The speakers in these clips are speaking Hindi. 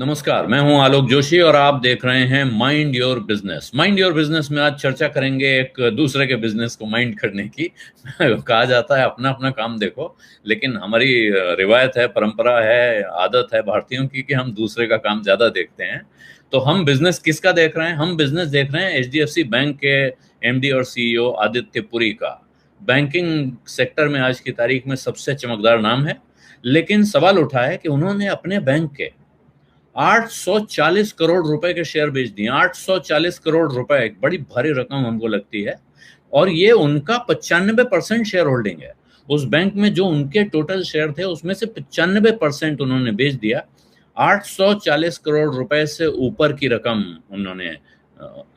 नमस्कार, मैं हूं आलोक जोशी और आप देख रहे हैं mind your business. Mind your business में आज चर्चा करेंगे एक दूसरे के बिजनेस को माइंड करने की। कहा जाता है अपना अपना काम देखो, लेकिन हमारी रिवायत है, परंपरा है, आदत है भारतीयों की कि हम दूसरे का काम ज्यादा देखते हैं। तो हम बिजनेस किसका देख रहे हैं? हम बिजनेस देख रहे हैं एचडीएफसी बैंक के एमडी और सीईओ आदित्य पुरी का। बैंकिंग सेक्टर में आज की तारीख में सबसे चमकदार नाम है, लेकिन सवाल उठा है कि उन्होंने अपने बैंक के 840 करोड़ रुपए के शेयर बेच दिए। 840 करोड़ रुपए एक बड़ी भारी रकम हमको लगती है, और ये उनका 95% शेयर होल्डिंग है। उस बैंक में जो उनके टोटल शेयर थे उसमें से 95% उन्होंने बेच दिया। 840 करोड़ रुपए से ऊपर की रकम उन्होंने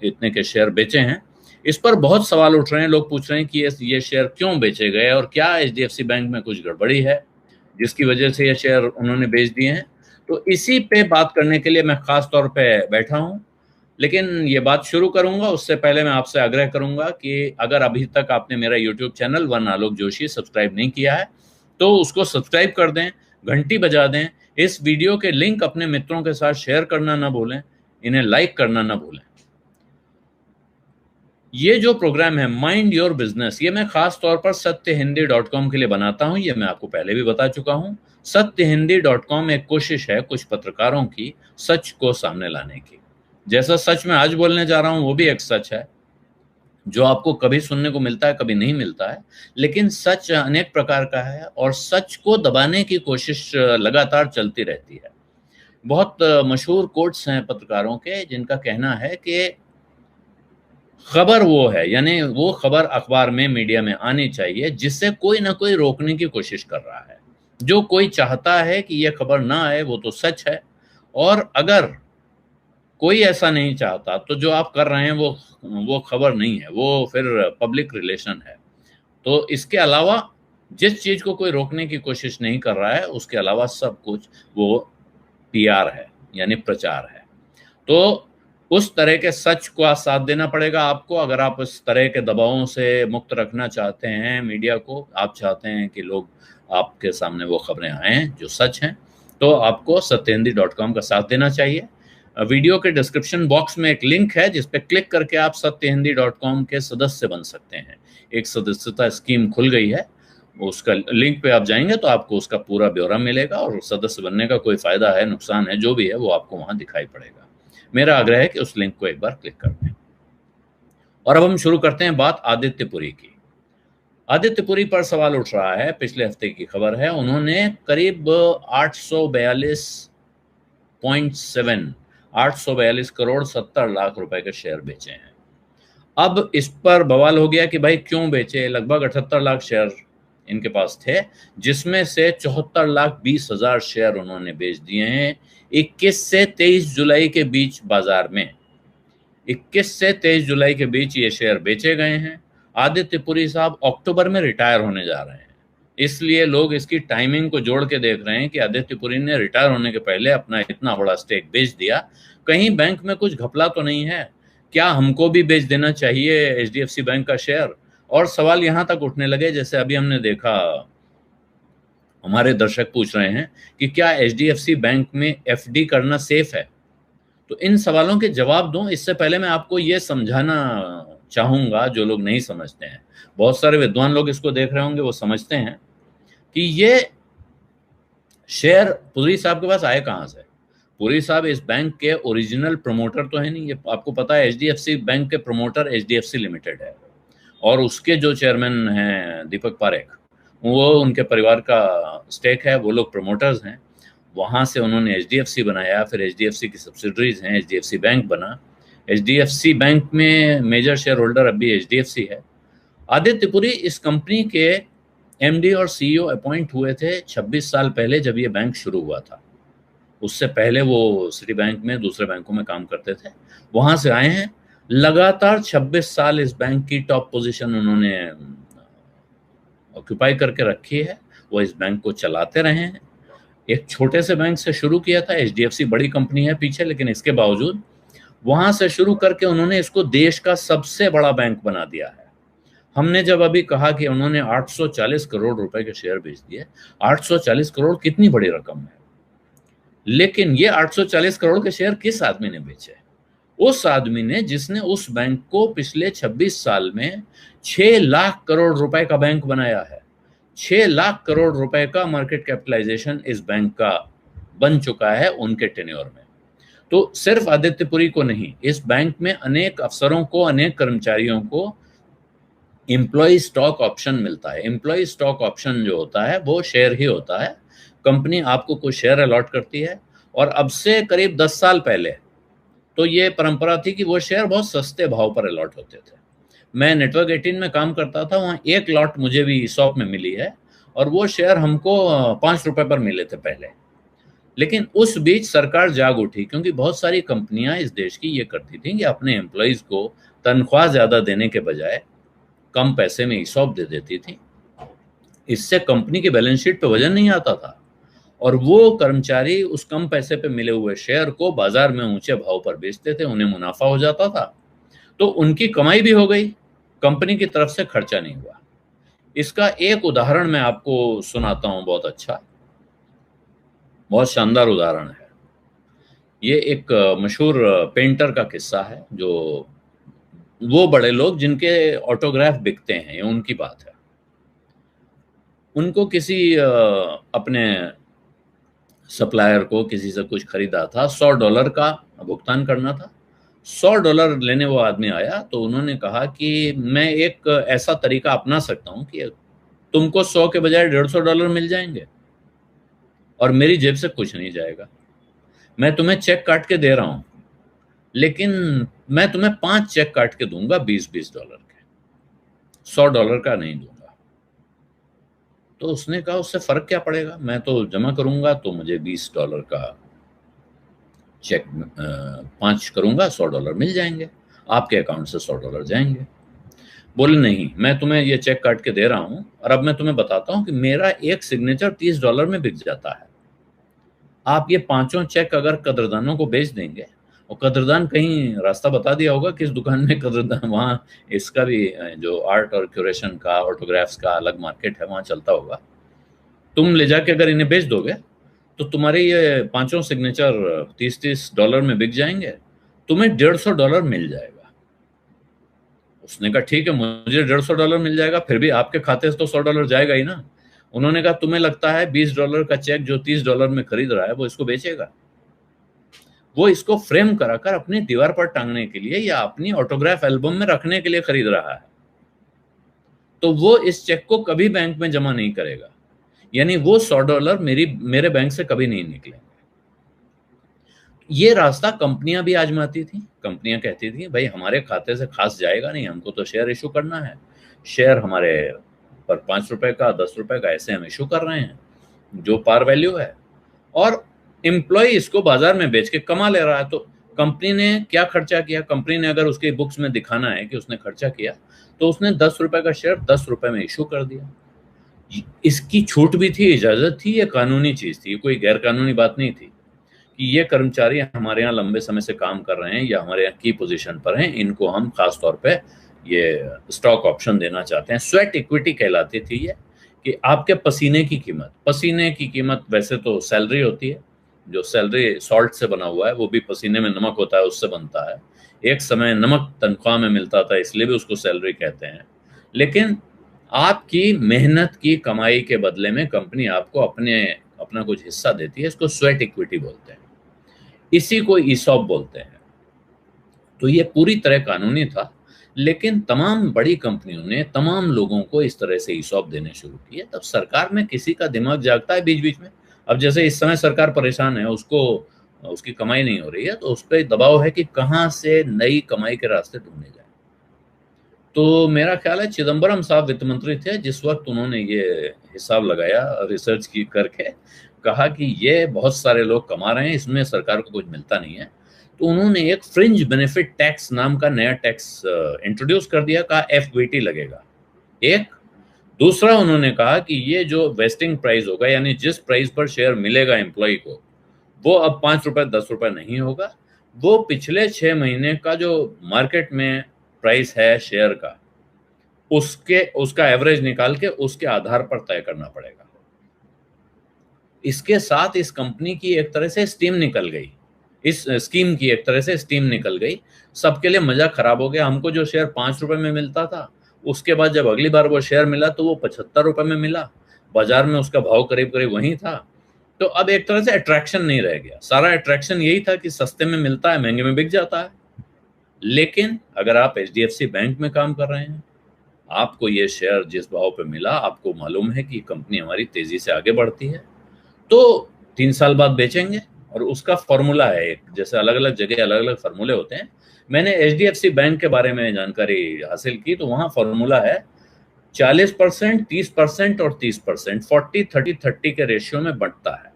इतने के शेयर बेचे हैं। इस पर बहुत सवाल उठ रहे हैं। लोग पूछ रहे हैं कि ये शेयर क्यों बेचे गए और क्या एचडीएफसी बैंक में कुछ गड़बड़ी है जिसकी वजह से ये शेयर उन्होंने बेच दिए हैं। तो इसी पे बात करने के लिए मैं खास तौर पे बैठा हूं। लेकिन ये बात शुरू करूंगा उससे पहले मैं आपसे आग्रह करूंगा कि अगर अभी तक आपने मेरा यूट्यूब चैनल वन आलोक जोशी सब्सक्राइब नहीं किया है तो उसको सब्सक्राइब कर दें, घंटी बजा दें। इस वीडियो के लिंक अपने मित्रों के साथ शेयर करना ना भूलें, इन्हें लाइक करना ना भूलें। ये जो प्रोग्राम है माइंड योर बिजनेस, ये मैं खास तौर पर सत्यहिंदी.com के लिए बनाता हूं। ये मैं आपको पहले भी बता चुका हूं। सत्यहिंदी.com एक कोशिश है कुछ पत्रकारों की सच को सामने लाने की। जैसा सच मैं आज बोलने जा रहा हूं वो भी एक सच है जो आपको कभी सुनने को मिलता है, कभी नहीं मिलता है। लेकिन सच अनेक प्रकार का है और सच को दबाने की कोशिश लगातार चलती रहती है। बहुत मशहूर कोट्स हैं पत्रकारों के जिनका कहना है कि खबर वो है, यानी वो खबर अखबार में, मीडिया में आनी चाहिए जिससे कोई ना कोई रोकने की कोशिश कर रहा है। जो कोई चाहता है कि ये खबर ना आए वो तो सच है, और अगर कोई ऐसा नहीं चाहता तो जो आप कर रहे हैं वो खबर नहीं है, वो फिर पब्लिक रिलेशन है। तो इसके अलावा जिस चीज को कोई रोकने की कोशिश नहीं कर रहा है उसके अलावा सब कुछ वो पीआर है, यानी प्रचार है। तो उस तरह के सच को साथ देना पड़ेगा आपको। अगर आप इस तरह के दबावों से मुक्त रखना चाहते हैं मीडिया को, आप चाहते हैं कि लोग आपके सामने वो खबरें आएं जो सच हैं, तो आपको सत्यहिंदी.com का साथ देना चाहिए। वीडियो के डिस्क्रिप्शन बॉक्स में एक लिंक है जिस पे क्लिक करके आप सत्यहिंदी.com के सदस्य बन सकते हैं। एक सदस्यता स्कीम खुल गई है, उसका लिंक पे आप जाएंगे तो आपको उसका पूरा ब्यौरा मिलेगा, और सदस्य बनने का कोई फायदा है, नुकसान है, जो भी है वो आपको वहां दिखाई पड़ेगा। मेरा आग्रह है कि उस लिंक को एक बार क्लिक कर दें। और अब हम शुरू करते हैं बात आदित्य पुरी की। आदित्य पुरी पर सवाल उठ रहा है, पिछले हफ्ते की खबर है, उन्होंने करीब 842 करोड़ 70 लाख रुपए के शेयर बेचे हैं। अब इस पर बवाल हो गया कि भाई क्यों बेचे। लगभग 78 लाख शेयर इनके पास थे, जिसमें से 74,20,000 शेयर उन्होंने बेच दिए हैं 21 से 23 जुलाई के बीच बाजार में। 21 से 23 जुलाई के बीच ये शेयर बेचे गए हैं। आदित्य पुरी साहब अक्टूबर में रिटायर होने जा रहे हैं, इसलिए लोग इसकी टाइमिंग को जोड़ के देख रहे हैं कि आदित्य पुरी ने रिटायर होने के पहले अपना इतना बड़ा स्टेक बेच दिया। कहीं बैंक में कुछ घपला तो नहीं है? क्या हमको भी बेच देना चाहिए एचडीएफसी बैंक का शेयर? और सवाल यहां तक उठने लगे, जैसे अभी हमने देखा, हमारे दर्शक पूछ रहे हैं कि क्या एचडीएफसी बैंक में एफडी करना सेफ है? तो इन सवालों के जवाब दूं इससे पहले मैं आपको ये समझाना चाहूंगा, जो लोग नहीं समझते हैं। बहुत सारे विद्वान लोग इसको देख रहे होंगे, वो समझते हैं कि ये शेयर पुरी साहब के पास आए कहां से। पुरी साहब इस बैंक के ओरिजिनल प्रमोटर तो है नहीं। ये आपको पता है एचडीएफसी बैंक के प्रमोटर एचडीएफसी लिमिटेड है, और उसके जो चेयरमैन हैं दीपक पारेख, वो उनके परिवार का स्टेक है, वो लोग प्रमोटर्स हैं। वहां से उन्होंने एचडीएफसी बनाया, फिर एचडीएफसी की सब्सिडरीज हैं, एचडीएफसी बैंक बना। एचडीएफसी बैंक में मेजर शेयर होल्डर अभी एचडीएफसी है। आदित्य पुरी इस कंपनी के एमडी और सीईओ अपॉइंट हुए थे 26 साल पहले, जब ये बैंक शुरू हुआ था। उससे पहले वो सिटी बैंक में, दूसरे बैंकों में काम करते थे, वहां से आए हैं। लगातार 26 साल इस बैंक की टॉप पोजीशन उन्होंने ऑक्यूपाई करके रखी है। वो इस बैंक को चलाते रहे हैं। एक छोटे से बैंक से शुरू किया था, एचडीएफसी बड़ी कंपनी है पीछे, लेकिन इसके बावजूद वहां से शुरू करके उन्होंने इसको देश का सबसे बड़ा बैंक बना दिया है। हमने जब अभी कहा कि उन्होंने 840 करोड़ रुपए के शेयर बेच दिए, 840 करोड़ कितनी बड़ी रकम है, लेकिन ये 840 करोड़ के शेयर किस आदमी ने बेचे? उस आदमी ने जिसने उस बैंक को पिछले 26 साल में 6 लाख करोड़ रुपए का बैंक बनाया है। 6 लाख करोड़ रुपए का मार्केट कैपिटलाइजेशन इस बैंक का बन चुका है उनके टेन्योर में। तो सिर्फ आदित्यपुरी को नहीं, इस बैंक में अनेक अफसरों को, अनेक कर्मचारियों को एम्प्लॉय स्टॉक ऑप्शन मिलता है। एम्प्लॉय स्टॉक ऑप्शन जो होता है वो शेयर ही होता है। कंपनी आपको कुछ शेयर अलॉट करती है, और अब से करीब 10 साल पहले तो ये परंपरा थी कि वो शेयर बहुत सस्ते भाव पर अलॉट होते थे। मैं नेटवर्क 18 में काम करता था, वहाँ एक लॉट मुझे भी ईसॉप में मिली है, और वो शेयर हमको 5 रुपए पर मिले थे पहले। लेकिन उस बीच सरकार जाग उठी, क्योंकि बहुत सारी कंपनियां इस देश की ये करती थी कि अपने एम्प्लॉयज को तनख्वाह ज्यादा देने के बजाय कम पैसे में ईसॉप दे देती थी। इससे कंपनी की बैलेंस शीट पे वजन नहीं आता था, और वो कर्मचारी उस कम पैसे पे मिले हुए शेयर को बाजार में ऊंचे भाव पर बेचते थे, उन्हें मुनाफा हो जाता था, तो उनकी कमाई भी हो गई, कंपनी की तरफ से खर्चा नहीं हुआ। इसका एक उदाहरण मैं आपको सुनाता हूं, बहुत अच्छा, बहुत शानदार उदाहरण है। ये एक मशहूर पेंटर का किस्सा है, जो वो बड़े लोग जिनके ऑटोग्राफ बिकते हैं, ये उनकी बात है। उनको किसी अपने सप्लायर को किसी से कुछ खरीदा था, $100 का भुगतान करना था। $100 लेने वो आदमी आया, तो उन्होंने कहा कि मैं एक ऐसा तरीका अपना सकता हूं कि तुमको 100 के बजाय $150 मिल जाएंगे, और मेरी जेब से कुछ नहीं जाएगा। मैं तुम्हें चेक काट के दे रहा हूं, लेकिन मैं तुम्हें 5 चेक काट के दूंगा, $20-20 के, $100 का नहीं दूंगा। तो उसने कहा उससे फर्क क्या पड़ेगा, मैं तो जमा करूंगा तो मुझे $20 का चेक 5 करूंगा, $100 मिल जाएंगे, आपके अकाउंट से $100 जाएंगे। बोले नहीं, मैं तुम्हें ये चेक काट के दे रहा हूं, और अब मैं तुम्हें बताता हूं कि मेरा एक सिग्नेचर $30 में बिक जाता है। आप ये 5 चेक अगर कदरदानों को बेच देंगे, और कदरदान कहीं रास्ता बता दिया होगा किस दुकान में कदरदान, वहाँ इसका भी जो आर्ट और क्यूरेशन का, ऑटोग्राफ्स का अलग मार्केट है, वहाँ चलता होगा। तुम ले जाके अगर इन्हें बेच दोगे तो तुम्हारे ये 5 सिग्नेचर $30-30 में बिक जाएंगे, तुम्हें $150 मिल जाएगा। उसने कहा ठीक है, मुझे $150 मिल जाएगा, फिर भी आपके खाते से तो $100 जाएगा ही ना। उन्होंने कहा तुम्हें लगता है $20 का चेक जो $30 में खरीद रहा है वो इसको बेचेगा? वो इसको फ्रेम कराकर अपनी दीवार पर टांगने के लिए या अपनी ऑटोग्राफ एल्बम में रखने के लिए खरीद रहा है, तो वो इस चेक को कभी बैंक में जमा नहीं करेगा। यानी वो $100 मेरे बैंक से कभी नहीं निकलेंगे। ये रास्ता कंपनियां भी आजमाती थी। कंपनियां कहती थी भाई हमारे खाते से खास जाएगा नहीं, हमको तो शेयर इशू करना है, शेयर हमारे पर ₹5 का, ₹10 का ऐसे हम इशू कर रहे हैं, जो पार वैल्यू है, और एम्प्लॉय इसको बाजार में बेच के कमा ले रहा है। तो कंपनी ने क्या खर्चा किया? कंपनी ने अगर उसके बुक्स में दिखाना है कि उसने खर्चा किया, तो उसने ₹10 का शेयर ₹10 में इशू कर दिया। इसकी छूट भी थी, इजाजत थी, ये कानूनी चीज थी, कोई गैर कानूनी बात नहीं थी कि ये कर्मचारी हमारे यहाँ लंबे समय से काम कर रहे हैं या हमारे यहाँ की पोजीशन पर हैं, इनको हम खास तौर पे ये स्टॉक ऑप्शन देना चाहते हैं। स्वेट इक्विटी कहलाती थी ये, कि आपके पसीने की कीमत, पसीने की कीमत वैसे तो सैलरी होती है, जो सैलरी सॉल्ट से बना हुआ है, वो भी पसीने में नमक होता है उससे बनता है। एक समय नमक तनख्वाह में मिलता था, इसलिए भी उसको सैलरी कहते हैं। लेकिन आपकी मेहनत की कमाई के बदले में कंपनी आपको अपना कुछ हिस्सा देती है, इसको स्वेट इक्विटी बोलते हैं, इसी को ईसॉप बोलते हैं। तो ये पूरी तरह कानूनी था, लेकिन तमाम बड़ी कंपनियों ने तमाम लोगों को इस तरह से ईसॉप देने शुरू किए। तब सरकार में किसी का दिमाग जागता है बीच बीच में। अब जैसे इस समय सरकार परेशान है, उसको उसकी कमाई नहीं हो रही है, तो उस पर दबाव है कि कहाँ से नई कमाई के रास्ते ढूंढे जाए। तो मेरा ख्याल है चिदम्बरम साहब वित्त मंत्री थे जिस वक्त उन्होंने ये हिसाब लगाया, रिसर्च की करके कहा कि ये बहुत सारे लोग कमा रहे हैं, इसमें सरकार को कुछ मिलता नहीं है। तो उन्होंने एक फ्रिंज बेनिफिट टैक्स नाम का नया टैक्स इंट्रोड्यूस कर दिया, कहा FBT लगेगा। एक दूसरा उन्होंने कहा कि ये जो वेस्टिंग प्राइस होगा, यानी जिस प्राइस पर शेयर मिलेगा एम्प्लॉय को, वो अब ₹5 ₹10 नहीं होगा, वो पिछले 6 महीने का जो मार्केट में प्राइस है शेयर का, उसका एवरेज निकाल के उसके आधार पर तय करना पड़ेगा। इसके साथ इस कंपनी की एक तरह से स्टीम निकल गई, इस स्कीम की एक तरह से स्टीम निकल गई। सबके लिए मजा खराब हो गया। हमको जो शेयर 5 रुपए में मिलता था, उसके बाद जब अगली बार वो शेयर मिला तो वो 75 रुपए में मिला। बाजार में उसका भाव करीब करीब वही था। तो अब एक तरह से अट्रैक्शन नहीं रह गया। सारा अट्रैक्शन यही था कि सस्ते में मिलता है, महंगे में बिक जाता है। लेकिन अगर आप एचडीएफसी बैंक में काम कर रहे हैं, आपको ये शेयर जिस भाव पे मिला, आपको मालूम है कि कंपनी हमारी तेजी से आगे बढ़ती है, तो 3 साल बाद बेचेंगे। और उसका फॉर्मूला है एक, जैसे अलग अलग जगह अलग अलग फॉर्मूले होते हैं। मैंने एचडीएफसी बैंक के बारे में जानकारी हासिल की, तो वहां फॉर्मूला है 40%, 30% और 30%, 40-30-30 के रेशियो में बढ़ता है।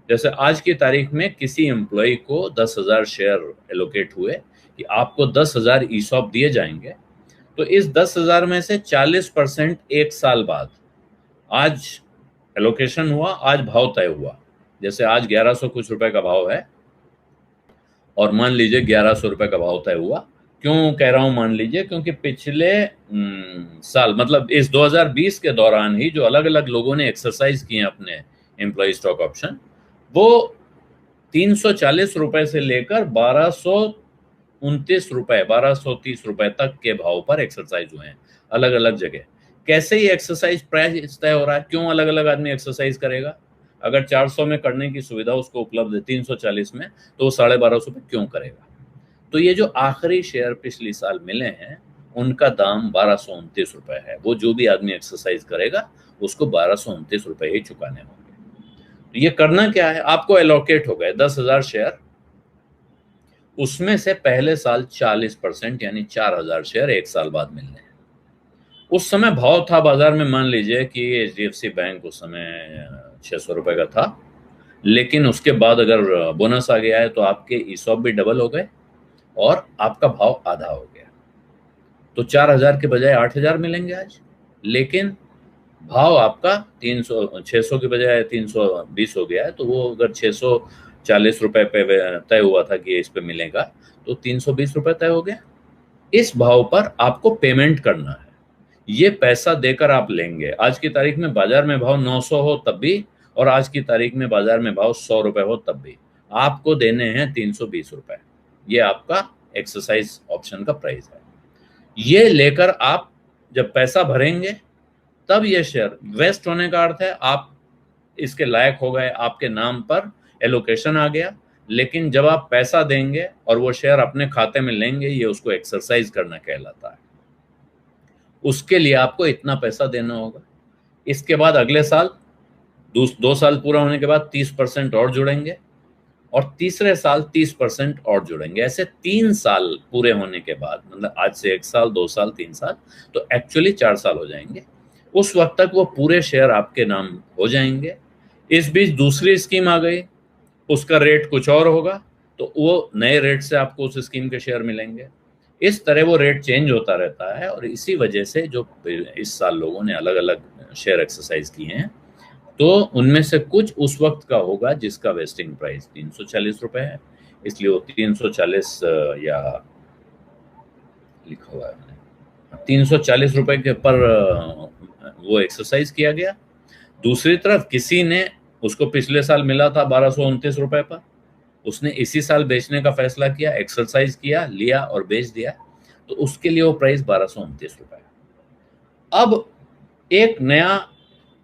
जैसे आज की तारीख में किसी एम्प्लॉय को 10,000 शेयर एलोकेट हुए कि आपको 10,000 ईसॉप दिए जाएंगे, तो इस 10,000 में से 40% एक साल बाद, आज एलोकेशन हुआ, आज भाव तय हुआ। जैसे आज 1100 कुछ रुपए का भाव है, और मान लीजिए 1100 रुपए का भाव तय हुआ। क्यों कह रहा हूं मान लीजिए? क्योंकि पिछले साल, मतलब इस 2020 के दौरान ही जो अलग अलग लोगों ने एक्सरसाइज किए अपने एम्प्लॉय स्टॉक ऑप्शन, वो 340 रुपए से लेकर 1229 रुपए, 1230 रुपए तक के भाव पर एक्सरसाइज हुए हैं अलग अलग जगह। कैसे ही एक्सरसाइज प्राइस तय हो रहा है? क्यों अलग अलग आदमी एक्सरसाइज करेगा? अगर 400 में करने की सुविधा उसको उपलब्ध है 340 में, तो वो 1250 पे क्यों करेगा? तो ये जो आखिरी शेयर पिछले साल मिले हैं, उनका दाम 1229 रुपए है। वो जो भी आदमी एक्सरसाइज करेगा उसको 1229 रुपए ही चुकाने होंगे। तो ये करना क्या है? आपको एलोकेट हो गए 10,000 शेयर, उसमें से पहले साल 40% यानी 4,000 शेयर एक साल बाद मिलने हैं। उस समय भाव था बाजार में, मान लीजिए कि एचडीएफसी बैंक उस समय 600 रुपए का था, लेकिन उसके बाद अगर बोनस आ गया है तो आपके ईसॉप भी डबल हो गए और आपका भाव आधा हो गया। तो 4,000 के बजाय 8,000 मिलेंगे आज, लेकिन भाव आपका 300, 600 के बजाय 320 हो गया है। तो वो अगर 640 रुपए पे तय हुआ था कि इस पे मिलेगा, तो 320 रुपए तय हो गया। इस भाव पर आपको पेमेंट करना है, ये पैसा देकर आप लेंगे। आज की तारीख में बाजार में भाव 900 हो तब भी, और आज की तारीख में बाजार में भाव 100 रुपए हो तब भी, आपको देने हैं 320 रुपए। ये आपका एक्सरसाइज ऑप्शन का प्राइस है। ये लेकर आप जब पैसा भरेंगे, तब ये शेयर वेस्ट होने का अर्थ है आप इसके लायक हो गए, आपके नाम पर एलोकेशन आ गया। लेकिन जब आप पैसा देंगे और वो शेयर अपने खाते में लेंगे, ये उसको एक्सरसाइज करना कहलाता है। उसके लिए आपको इतना पैसा देना होगा। इसके बाद अगले साल, 2 साल पूरा होने के बाद 30% और जुड़ेंगे, और तीसरे साल 30% और जुड़ेंगे। ऐसे 3 साल पूरे होने के बाद, मतलब आज से 1 साल, 2 साल, 3 साल, तो एक्चुअली 4 साल हो जाएंगे। उस वक्त तक वो पूरे शेयर आपके नाम हो जाएंगे। इस बीच दूसरी स्कीम आ गई, उसका रेट कुछ और होगा, तो वो नए रेट से आपको उस स्कीम के शेयर मिलेंगे। इस तरह वो रेट चेंज होता रहता है। और इसी वजह से जो इस साल लोगों ने अलग अलग शेयर एक्सरसाइज किए हैं, तो उनमें से कुछ उस वक्त का होगा जिसका वेस्टिंग प्राइस 340 रुपए है, इसलिए वो 340 या लिखा हुआ है 340 रुपए के पर वो एक्सरसाइज किया गया। दूसरी तरफ किसी ने, उसको पिछले साल मिला था 1229 रुपए पर, उसने इसी साल बेचने का फैसला किया, एक्सरसाइज किया, लिया और बेच दिया, तो उसके लिए वो प्राइस 1229 रुपए। अब एक नया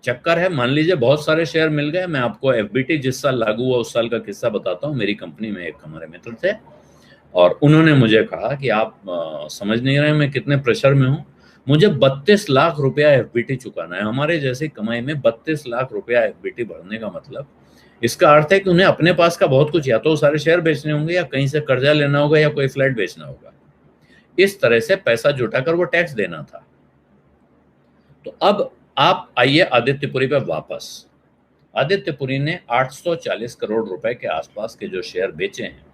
चक्कर है। मान लीजिए बहुत सारे शेयर मिल गए। मैं आपको एफबीटी जिस साल लागू हुआ उस साल का किस्सा बताता हूँ। मेरी कंपनी में एक हमारे मित्र थे, और उन्होंने मुझे कहा कि आप समझ नहीं रहे मैं कितने प्रेशर में हूँ, मुझे 32 लाख रुपया एफबीटी चुकाना है। हमारे जैसी कमाई में 32 लाख रुपया एफबीटी भरने का मतलब, इसका अर्थ है कि उन्हें अपने पास का बहुत कुछ, या तो सारे शेयर बेचने होंगे, या कहीं से कर्जा लेना होगा, या कोई फ्लैट बेचना होगा। इस तरह से पैसा जुटाकर वो टैक्स देना था। तो अब आप आइए आदित्यपुरी पे वापस। आदित्यपुरी ने 840 करोड़ रुपए के आसपास के जो शेयर बेचे हैं,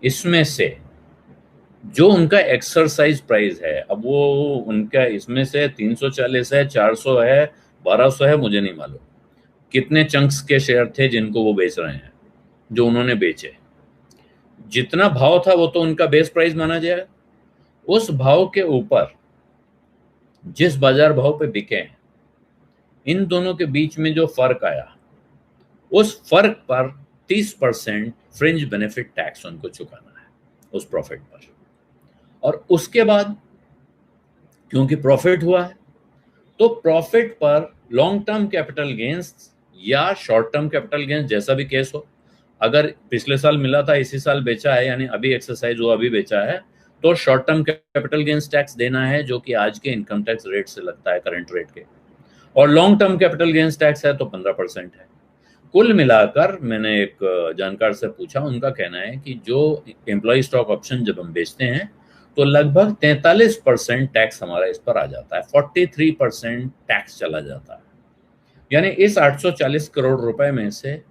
इसमें से जो उनका एक्सरसाइज प्राइस है, अब वो उनका इसमें से 340 है, 400 है, 1200 है, मुझे नहीं मालूम कितने चंक्स के शेयर थे जिनको वो बेच रहे हैं, जो उन्होंने बेचे। जितना भाव था वो तो उनका बेस प्राइस माना जाएगा। उस भाव के ऊपर जिस बाजार भाव पे बिके हैं, इन दोनों के बीच में जो फर्क आया, उस फर्क पर 30% फ्रिंज बेनिफिट टैक्स उनको चुकाना है उस प्रॉफिट पर। और उसके बाद क्योंकि प्रॉफिट हुआ है तो प्रॉफिट पर लॉन्ग टर्म कैपिटल गेन्स या शॉर्ट टर्म कैपिटल गेन्स, जैसा भी केस हो, अगर पिछले साल मिला था इसी साल बेचा है, यानी अभी एक्सरसाइज हुआ अभी बेचा है, तो short term capital gains tax देना है, जो कि आज के इनकम टैक्स रेट से लगता है, करंट रेट के। और long term capital gains tax है तो 15% है। कुल मिलाकर मैंने एक जानकार से पूछा, उनका कहना है कि जो एम्प्लॉय स्टॉक ऑप्शन जब हम बेचते हैं तो लगभग 43% टैक्स हमारा इस पर आ जाता है, 43% टैक्स चला जाता है। यानी इस 840 करोड़ रुपए में से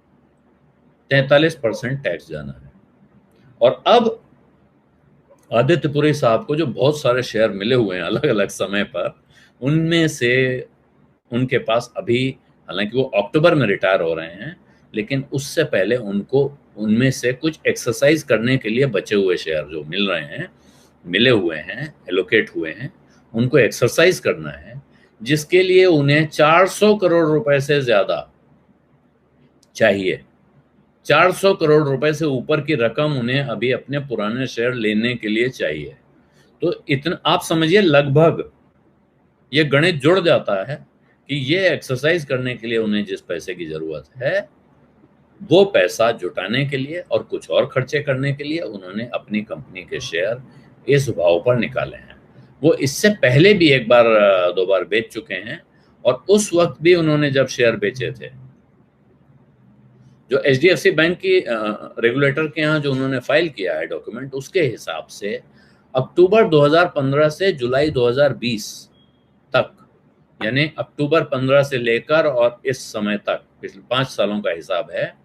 43% टैक्स जाना है। और अब आदित्य पुरी साहब को जो बहुत सारे शेयर मिले हुए हैं अलग अलग समय पर, उनमें से उनके पास अभी, हालांकि वो अक्टूबर में रिटायर हो रहे हैं, लेकिन उससे पहले उनको उनमें से कुछ एक्सरसाइज करने के लिए बचे हुए शेयर जो मिल रहे हैं, मिले हुए हैं, एलोकेट हुए हैं, उनको एक्सरसाइज करना है, जिसके लिए उन्हें 400 करोड़ रुपए से ज्यादा चाहिए। 400 करोड़ रुपए से ऊपर की रकम उन्हें अभी अपने पुराने शेयर लेने के लिए चाहिए। तो इतना आप समझिए, लगभग ये गणित जुड़ जाता है कि ये एक्सरसाइज करने के लिए उन्हें जिस पैसे की जरूरत है, वो पैसा जुटाने के लिए और कुछ और खर्चे करने के लिए उन्होंने अपनी कंपनी के शेयर इस भाव पर निकाले हैं। वो इससे पहले भी एक बार दो बार बेच चुके हैं, और उस वक्त भी उन्होंने जब शेयर बेचे थे, जो एचडीएफसी बैंक की रेगुलेटर के यहाँ जो उन्होंने फाइल किया है डॉक्यूमेंट, उसके हिसाब से अक्टूबर 2015 से जुलाई 2020 तक, यानी अक्टूबर 15 से लेकर और इस समय तक, पिछले 5 सालों का हिसाब है,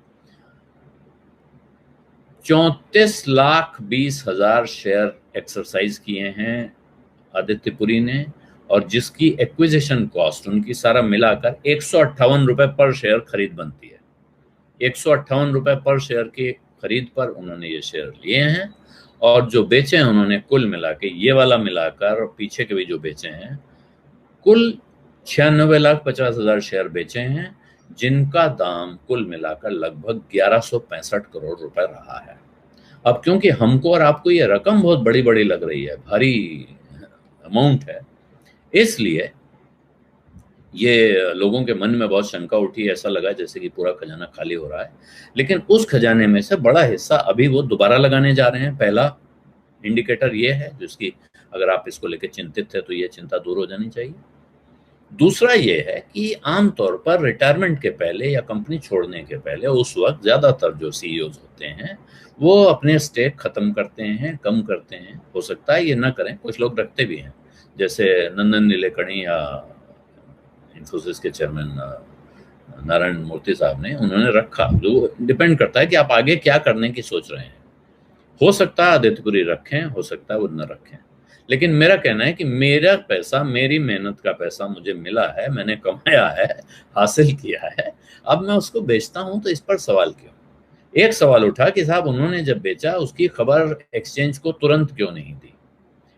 34,20,000 शेयर एक्सरसाइज किए हैं आदित्य पुरी ने, और जिसकी एक्विजिशन कॉस्ट उनकी सारा मिलाकर 158 रुपए पर शेयर खरीद बनती है। 158 रुपए पर शेयर की खरीद पर उन्होंने ये शेयर लिए हैं, और जो बेचे हैं उन्होंने कुल मिला के, ये वाला मिलाकर और पीछे के भी जो बेचे हैं, कुल 96,50,000 शेयर बेचे हैं, जिनका दाम कुल मिलाकर लगभग 1165 करोड़ रुपए रहा है। अब क्योंकि हमको और आपको ये रकम बहुत बड़ी बड़ी लग रही है, भारी अमाउंट है, इसलिए ये लोगों के मन में बहुत शंका उठी, ऐसा लगा जैसे कि पूरा खजाना खाली हो रहा है। लेकिन उस खजाने में से बड़ा हिस्सा अभी वो दोबारा लगाने जा रहे हैं। पहला इंडिकेटर ये है, जिसकी अगर आप इसको लेकर चिंतित थे तो ये चिंता दूर हो जानी चाहिए। दूसरा ये है कि आमतौर पर रिटायरमेंट के पहले या कंपनी छोड़ने के पहले उस वक्त ज्यादातर जो सीईओज होते हैं वो अपने स्टेक खत्म करते हैं, कम करते हैं। हो सकता है ये ना करें, कुछ लोग रखते भी हैं, जैसे नंदन नीलेकणी या इन्फोसिस के चेयरमैन नारायण मूर्ति साहब ने, उन्होंने रखा। जो डिपेंड करता है कि आप आगे क्या करने की सोच रहे हैं। हो सकता है आदित्य पुरी रखें, हो सकता है वो न रखें, लेकिन मेरा कहना है कि मेरा पैसा, मेरी मेहनत का पैसा मुझे मिला है, मैंने कमाया है, हासिल किया है, अब मैं उसको बेचता हूं तो इस पर सवाल क्यों? एक सवाल उठा कि साहब उन्होंने जब बेचा उसकी खबर एक्सचेंज को तुरंत क्यों नहीं दी।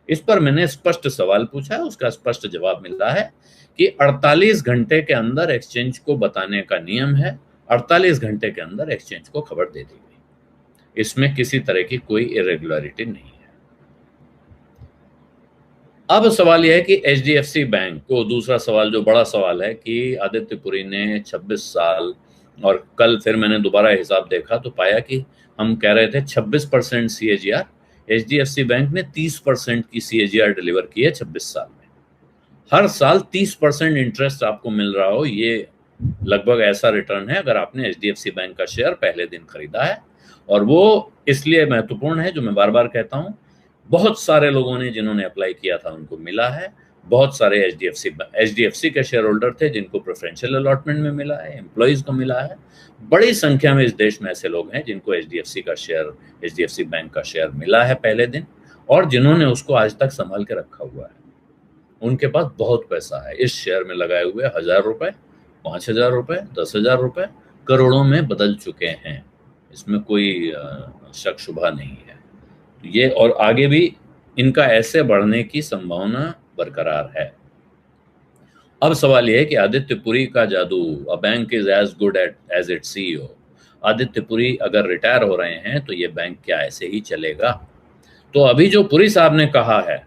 इस पर मैंने स्पष्ट सवाल पूछा, उसका स्पष्ट जवाब मिला है कि 48 घंटे के अंदर एक्सचेंज को बताने का नियम है। 48 घंटे के अंदर एक्सचेंज को खबर दे दी गई, इसमें किसी तरह की कोई इरेगुलरिटी नहीं है। अब सवाल यह है कि एचडीएफसी बैंक को, दूसरा सवाल जो बड़ा सवाल है कि आदित्य पुरी ने 26 साल, और कल फिर मैंने दोबारा हिसाब देखा तो पाया कि हम कह रहे थे 26% सीएजीआर, एचडीएफसी बैंक ने 30% की सीएजीआर डिलीवर की है 26 साल में। हर साल 30% इंटरेस्ट आपको मिल रहा हो, ये लगभग ऐसा रिटर्न है अगर आपने एचडीएफसी बैंक का शेयर पहले दिन खरीदा है। और वो इसलिए महत्वपूर्ण है, जो मैं बार बार कहता हूं, बहुत सारे लोगों ने जिन्होंने अप्लाई किया था उनको मिला है। बहुत सारे एचडीएफसी के शेयर होल्डर थे जिनको प्रेफरेंशियल अलॉटमेंट में मिला है, एम्प्लॉइज को मिला है। बड़ी संख्या में इस देश में ऐसे लोग हैं जिनको एचडीएफसी का शेयर, एचडीएफसी बैंक का शेयर मिला है पहले दिन, और जिन्होंने उसको आज तक संभाल के रखा हुआ है। उनके पास बहुत पैसा है, इस शेयर में लगाए हुए 1,000 रुपए, 5,000 रुपए, 10,000 रुपए करोड़ों में बदल चुके हैं। इसमें कोई शक शुबा नहीं है। ये और आगे भी इनका ऐसे बढ़ने की संभावना बरकरार है। अब सवाल यह है कि आदित्य पुरी का जादू, a bank is as good at as its CEO. Aditya Puri अगर रिटायर हो रहे हैं तो ये बैंक क्या ऐसे ही चलेगा? तो अभी जो पुरी साहब ने कहा है,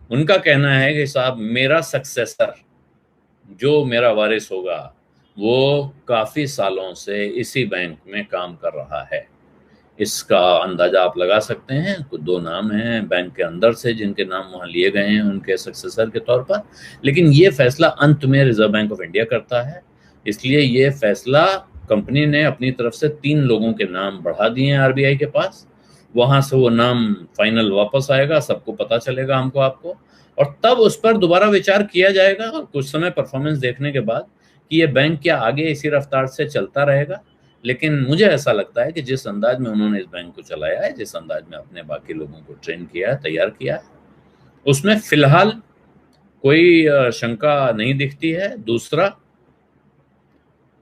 उनका कहना है कि साहब मेरा सक्सेसर, जो मेरा वारिस होगा, वो काफी सालों से इसी बैंक में काम कर रहा है। इसका अंदाजा आप लगा सकते हैं। कुछ दो नाम हैं बैंक के अंदर से जिनके नाम वहां लिए गए हैं उनके सक्सेसर के तौर पर, लेकिन ये फैसला अंत में रिजर्व बैंक ऑफ इंडिया करता है। इसलिए ये फैसला, कंपनी ने अपनी तरफ से 3 लोगों के नाम बढ़ा दिए हैं आरबीआई के पास। वहां से वो नाम फाइनल वापस आएगा, सबको पता चलेगा, हमको आपको, और तब उस पर दोबारा विचार किया जाएगा। और कुछ समय परफॉर्मेंस देखने के बाद कि ये बैंक क्या आगे इसी रफ्तार से चलता रहेगा। लेकिन मुझे ऐसा लगता है कि जिस अंदाज में उन्होंने इस बैंक को चलाया है, जिस अंदाज में अपने बाकी लोगों को ट्रेन किया है, तैयार किया है, उसमें फिलहाल कोई शंका नहीं दिखती है। दूसरा,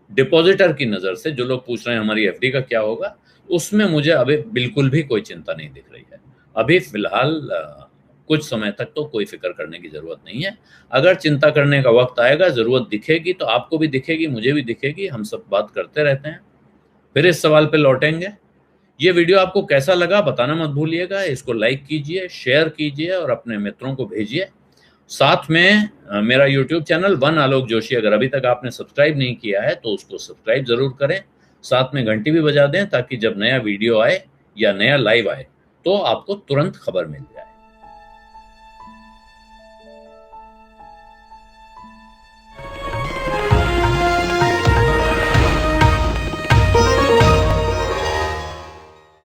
डिपॉजिटर की नजर से जो लोग पूछ रहे हैं हमारी एफडी का क्या होगा, उसमें मुझे अभी बिल्कुल भी कोई चिंता नहीं दिख रही है। अभी फिलहाल कुछ समय तक तो कोई फिक्र करने की जरूरत नहीं है। अगर चिंता करने का वक्त आएगा, जरूरत दिखेगी, तो आपको भी दिखेगी, मुझे भी दिखेगी, हम सब बात करते रहते हैं। फिर इस सवाल पे लौटेंगे। ये वीडियो आपको कैसा लगा बताना मत भूलिएगा। इसको लाइक कीजिए, शेयर कीजिए और अपने मित्रों को भेजिए। साथ में मेरा यूट्यूब चैनल वन आलोक जोशी, अगर अभी तक आपने सब्सक्राइब नहीं किया है तो उसको सब्सक्राइब जरूर करें। साथ में घंटी भी बजा दें ताकि जब नया वीडियो आए या नया लाइव आए तो आपको तुरंत खबर मिल जाए।